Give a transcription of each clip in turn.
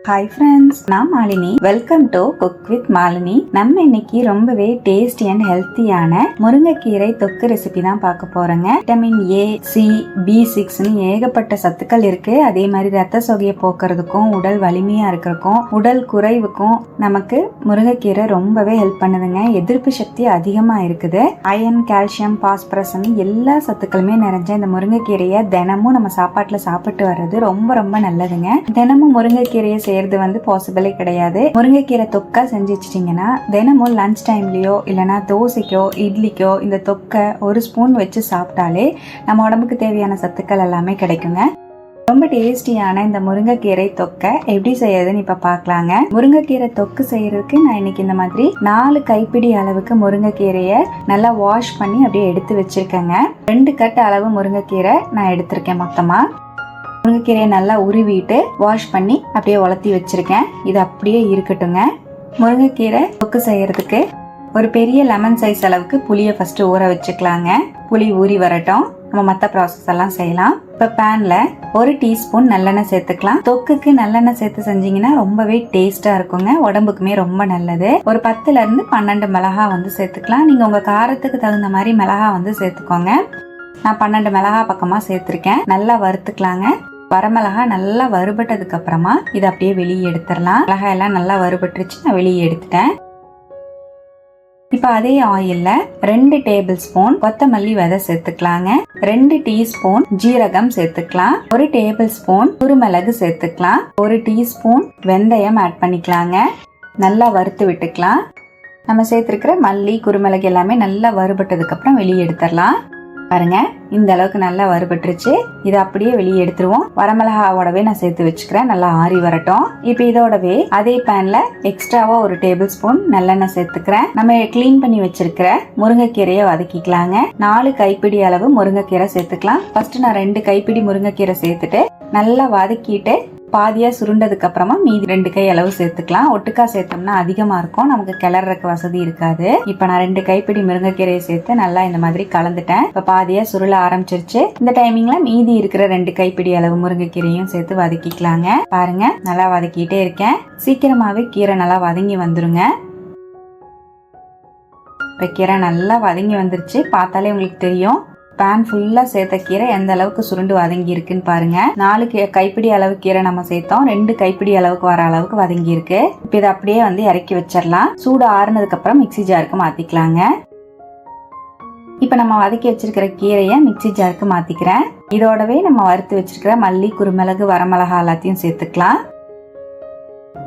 Hi friends, நான் Malini. Welcome to cook with Malini. நம்ம இன்னைக்கு ரொம்பவே டேஸ்டி அண்ட் ஹெல்த்தியான முருங்கைக்கீரை தொக்கு ரெசிபி தான் பார்க்க போறோங்க. விட்டமின் ஏ, சி, B6 ஏகப்பட்ட சத்துக்கள் இருக்கு. அதே மாதிரி ரத்த சோகையை போக்குறதுக்கும் உடல் வலிமையா இருக்கிறதுக்கும் உடல் குறைவுக்கும் நமக்கு முருங்கைக்கீரை ரொம்பவே ஹெல்ப் பண்ணுதுங்க. எதிர்ப்பு சக்தி அதிகமா இருக்குது. அயன், கால்சியம், பாஸ்பரஸ் எல்லா சத்துக்களுமே நிறைஞ்ச இந்த முருங்கைக்கீரையை தினமும் நம்ம சாப்பாட்டுல சாப்பிட்டு வர்றது ரொம்ப ரொம்ப நல்லதுங்க. தினமும் முருங்கைக்கீரையை செய்யறது பாசிபிளே கிடையாது. முருங்கைக்கீரை தொக்கா செஞ்சு வச்சிட்டீங்கன்னா தினமும் லஞ்ச் டைம்லயோ இல்லைன்னா தோசைக்கோ இட்லிக்கோ இந்த தொக்கை ஒரு ஸ்பூன் வச்சு சாப்பிட்டாலே நம்ம உடம்புக்கு தேவையான சத்துக்கள் எல்லாமே கிடைக்குங்க. ரொம்ப டேஸ்டியான இந்த முருங்கைக்கீரை தொக்கை எப்படி செய்யறதுன்னு இப்ப பாக்கலாங்க. முருங்கைக்கீரை தொக்கு செய்யறதுக்கு நான் இன்னைக்கு இந்த மாதிரி 4 கைப்பிடி அளவுக்கு முருங்கைக்கீரையை நல்லா வாஷ் பண்ணி அப்படியே எடுத்து வச்சிருக்கேங்க. 2 கட் அளவு முருங்கைக்கீரை நான் எடுத்திருக்கேன். மொத்தமா முருங்கைக்கீரையை நல்லா உருவிட்டு வாஷ் பண்ணி அப்படியே உலர்த்தி வச்சிருக்கேன். இது அப்படியே இருக்கட்டுங்க. முருங்கைக்கீரை தொக்கு செய்யறதுக்கு ஒரு பெரிய லெமன் சைஸ் அளவுக்கு புளியை ஃபர்ஸ்ட் ஊற வச்சுக்கலாங்க. புளி ஊறி வரட்டும், நம்ம மற்ற ப்ராசஸ் எல்லாம் செய்யலாம். இப்ப பேன்ல 1 டீஸ்பூன் நல்லெண்ணெய் சேர்த்துக்கலாம். தொக்குக்கு நல்லெண்ணெய் சேர்த்து செஞ்சீங்கன்னா ரொம்பவே டேஸ்டா இருக்குங்க. உடம்புக்குமே ரொம்ப நல்லது. ஒரு 10ல இருந்து 12 மிளகா சேர்த்துக்கலாம். நீங்க உங்க காரத்துக்கு தகுந்த மாதிரி மிளகா சேர்த்துக்கோங்க. நான் 12 மிளகா பக்கமா சேர்த்திருக்கேன். நல்லா வறுத்துக்கலாங்க. வரமிளகா நல்லா வறுபட்டதுக்கு அப்புறமா இதை அப்படியே வெளியே எடுத்துடலாம். மிளகாய் எல்லாம் நல்லா வறுபட்டுருச்சு, நான் வெளியே எடுத்துட்டேன். இப்ப அதே ஆயில்ல 2 டேபிள் ஸ்பூன் கொத்தமல்லி விதை சேர்த்துக்கலாங்க. 2 டீஸ்பூன் ஜீரகம் சேர்த்துக்கலாம். 1 டேபிள் ஸ்பூன் குருமிளகு சேர்த்துக்கலாம். 1 டீஸ்பூன் வெந்தயம் ஆட் பண்ணிக்கலாங்க. நல்லா வறுத்து விட்டுக்கலாம். நம்ம சேர்த்திருக்கிற மல்லி, குருமிளகு எல்லாமே நல்லா வறுபட்டதுக்கு அப்புறம் வெளியே எடுத்துடலாம். பாருங்க, இந்த அளவுக்கு நல்லா வறுபட்டுருச்சு. இதை அப்படியே வெளியே எடுத்துருவோம். வரமிளகாவோடவே நான் சேர்த்து வச்சுக்கிறேன். நல்லா ஆறி வரட்டும். இப்ப இதோடவே அதே பேன்ல எக்ஸ்ட்ராவா 1 டேபிள் ஸ்பூன் நல்லெண்ணெய் சேர்த்துக்கிறேன். நம்ம கிளீன் பண்ணி வச்சிருக்கிற முருங்கைக்கீரையை வதக்கிக்கலாங்க. 4 கைப்பிடி அளவு முருங்கைக்கீரை சேர்த்துக்கலாம். ஃபர்ஸ்ட் நான் 2 கைப்பிடி முருங்கைக்கீரை சேர்த்துட்டு நல்லா வதக்கிட்டு பாதியா சுருண்டதுக்கு அப்புறமா மீதி 2 கை அளவு சேர்த்துக்கலாம். ஒட்டுக்கா சேர்த்தோம்னா அதிகமா இருக்கும், நமக்கு கிளறதுக்கு வசதி இருக்காது. இப்ப நான் 2 கைப்பிடி முருங்கைக்கீரையை சேர்த்து நல்லா இந்த மாதிரி கலந்துட்டேன். இப்ப பாதியா சுருள ஆரம்பிச்சிருச்சு. இந்த டைமிங்ல மீதி இருக்கிற 2 கைப்பிடி அளவு முருங்கைக்கீரையும் சேர்த்து வதக்கிக்கலாங்க. பாருங்க, நல்லா வதக்கிட்டே இருக்கேன். சீக்கிரமாவே கீரை நல்லா வதங்கி வந்துருங்க. இப்ப கீரை நல்லா வதங்கி வந்துருச்சு. பார்த்தாலே உங்களுக்கு தெரியும் பேன் ஃபுல்லா சேர்த்த கீரை எந்த அளவுக்கு சுருண்டு வதங்கி இருக்குன்னு பாருங்க. 4 கைப்பிடி அளவு கீரை நம்ம சேர்த்தோம். 2 கைப்பிடி அளவுக்கு வர அளவுக்கு வதங்கி இருக்கு. இப்ப இதை அப்படியே இறக்கி வச்சிடலாம். சூடு ஆறுனதுக்கு அப்புறம் மிக்சி ஜாருக்கு மாத்திக்கலாங்க. இப்ப நம்ம வதக்கி வச்சிருக்கிற கீரையை மிக்சி ஜாருக்கு மாத்திக்கிறேன். இதோடவே நம்ம வறுத்து வச்சிருக்கிற மல்லி, குருமிளகு, வரமிளகா எல்லாத்தையும் சேர்த்துக்கலாம்.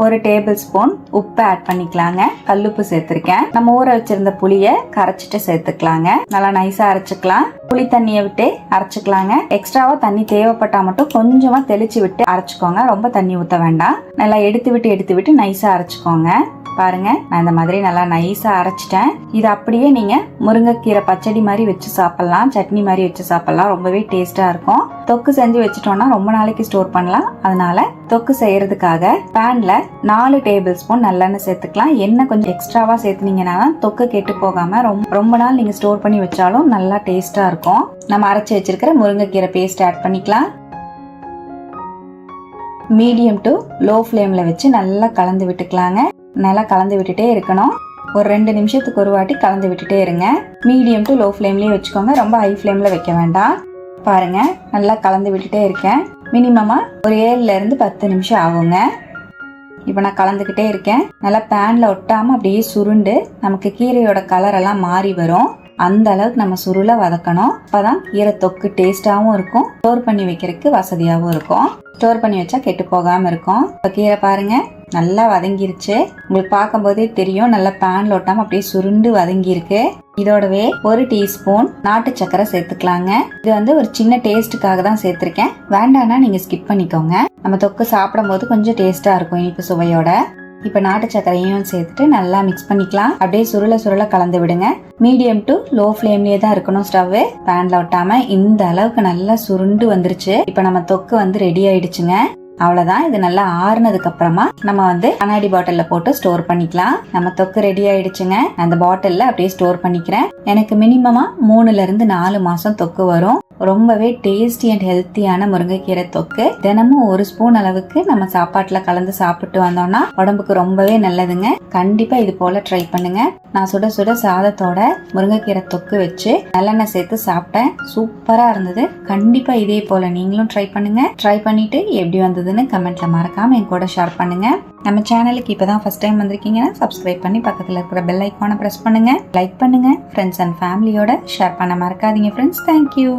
1 டேபிள் ஸ்பூன் உப்பு ஆட் பண்ணிக்கலாங்க. கல்லுப்பு சேர்த்திருக்கேன். நம்ம ஊற வச்சிருந்த புளிய கரைச்சிட்டு சேர்த்துக்கலாங்க. நல்லா நைஸா அரைச்சுக்கலாம். புளி தண்ணியை விட்டு அரைச்சுக்கலாங்க. எக்ஸ்ட்ராவா தண்ணி தேவைப்பட்டா மட்டும் கொஞ்சமா தெளிச்சு விட்டு அரைச்சுக்கோங்க. ரொம்ப தண்ணி ஊத்த வேண்டாம். நல்லா எடுத்து விட்டு நைஸா அரைச்சுக்கோங்க. பாருங்க, நான் இந்த மாதிரி நல்லா நைஸா அரைச்சிட்டேன். இது அப்படியே நீங்க முருங்கைக்கீரை பச்சடி மாதிரி வச்சு சாப்பிடலாம், சட்னி மாதிரி வச்சு சாப்பிடலாம். ரொம்பவே டேஸ்டா இருக்கும். தொக்கு செஞ்சு வச்சுட்டோம்னா ரொம்ப நாளைக்கு ஸ்டோர் பண்ணலாம். அதனால தொக்கு செய்யறதுக்காக பேன்ல 4 டேபிள் ஸ்பூன் நல்லெண்ணெய் சேர்த்துக்கலாம். எண்ணெய் கொஞ்சம் எக்ஸ்ட்ராவா சேர்த்துனீங்கன்னா தொக்கு கெட்டு போகாம ரொம்ப நாள் நீங்க ஸ்டோர் பண்ணி வச்சாலும் நல்லா டேஸ்டா இருக்கும். நம்ம அரைச்சி வச்சிருக்கிற முருங்கைக்கீரை பேஸ்ட் ஆட் பண்ணிக்கலாம். மீடியம் டு லோ ஃப்ளேம்ல வச்சு நல்லா கலந்து விட்டுக்கலாங்க. நல்லா கலந்து விட்டுட்டே இருக்கணும். ஒரு 2 நிமிஷத்துக்கு ஒரு வாட்டி கலந்து விட்டுட்டே இருங்க. மீடியம் டு லோ ஃப்ளேம்லயே வச்சுக்கோங்க. ரொம்ப ஹை ஃப்ளேம்ல வைக்க வேண்டாம். பாருங்க, நல்லா கலந்து விட்டுட்டே இருக்கேன். மினிமமா ஒரு 7ல இருந்து 10 நிமிஷம் ஆகுங்க. இப்ப நான் கலந்துகிட்டே இருக்கேன். நல்லா பேன்ல ஒட்டாம அப்படியே சுருண்டு நமக்கு கீரையோட கலர் எல்லாம் மாறி வரும். அந்த அளவுக்கு நம்ம சுருள வதக்கணும். அப்பதான் கீரை தொக்கு டேஸ்டாவும் இருக்கும், ஸ்டோர் பண்ணி வைக்கிறதுக்கு வசதியாவும் இருக்கும். ஸ்டோர் பண்ணி வச்சா கெட்டு போகாம இருக்கும். இப்ப கீரை பாருங்க நல்லா வதங்கிருச்சு. உங்களுக்கு பார்க்கும் போதே தெரியும் நல்லா பேன்ல ஒட்டாம அப்படியே சுருண்டு வதங்கி இருக்கு. இதோடவே 1 டீஸ்பூன் நாட்டு சக்கரை சேர்த்துக்கலாங்க. இது ஒரு சின்ன டேஸ்டுக்காக தான் சேர்த்திருக்கேன். வேண்டாம்னா நீங்க ஸ்கிப் பண்ணிக்கோங்க. நம்ம தொக்கு சாப்பிடும் போது கொஞ்சம் டேஸ்டா இருக்கும் இனிப்பு சுவையோட. இப்ப நாட்டு சக்கரையும் சேர்த்துட்டு நல்லா மிக்ஸ் பண்ணிக்கலாம். அப்படியே சுருள கலந்து விடுங்க. மீடியம் டு லோ ஃப்ளேம்லயே தான் இருக்கணும் ஸ்டவ். பேன்ல ஒட்டாம இந்த அளவுக்கு நல்லா சுருண்டு வந்துருச்சு. இப்ப நம்ம தொக்கு ரெடி ஆயிடுச்சுங்க. அவ்வளவுதான். இது நல்லா ஆறுனதுக்கு அப்புறமா நம்ம கண்ணாடி பாட்டில்ல போட்டு ஸ்டோர் பண்ணிக்கலாம். நம்ம தொக்கு ரெடி ஆயிடுச்சுங்க. அந்த பாட்டில்ல அப்படியே ஸ்டோர் பண்ணிக்கிறேன். எனக்கு மினிமமா 3ல இருந்து 4 மாசம் தொக்கு வரும். ரொம்பவே டேஸ்டி அண்ட் ஹெல்த்தியான முருங்கைக்கீரை தொக்கு தினமும் ஒரு ஸ்பூன் அளவுக்கு நம்ம சாப்பாட்டுல கலந்து சாப்பிட்டு வந்தோம்னா உடம்புக்கு ரொம்பவே நல்லதுங்க. கண்டிப்பா இது போல ட்ரை பண்ணுங்க. நான் சுட சுட சாதத்தோட முருங்கைக்கீரை தொக்கு வச்சு நல்லெண்ணெய் சேர்த்து சாப்பிட்டேன். சூப்பரா இருந்தது. கண்டிப்பா இதே போல நீங்களும் ட்ரை பண்ணுங்க. ட்ரை பண்ணிட்டு எப்படி வந்ததுன்னு கமெண்ட்ல மறக்காம என் கூட ஷேர் பண்ணுங்க. நம்ம சேனலுக்கு இப்பதான் ஃபர்ஸ்ட் டைம் வந்திருக்கீங்கன்னா சப்ஸ்கிரைப் பண்ணி பக்கத்துல இருக்கிற பெல் ஐக்கானை பிரஸ் பண்ணுங்க. லைக் பண்ணுங்க. ஃப்ரெண்ட்ஸ் அண்ட் ஃபேமிலியோட ஷேர் பண்ண மறக்காதீங்க ஃப்ரெண்ட்ஸ். தேங்க்யூ.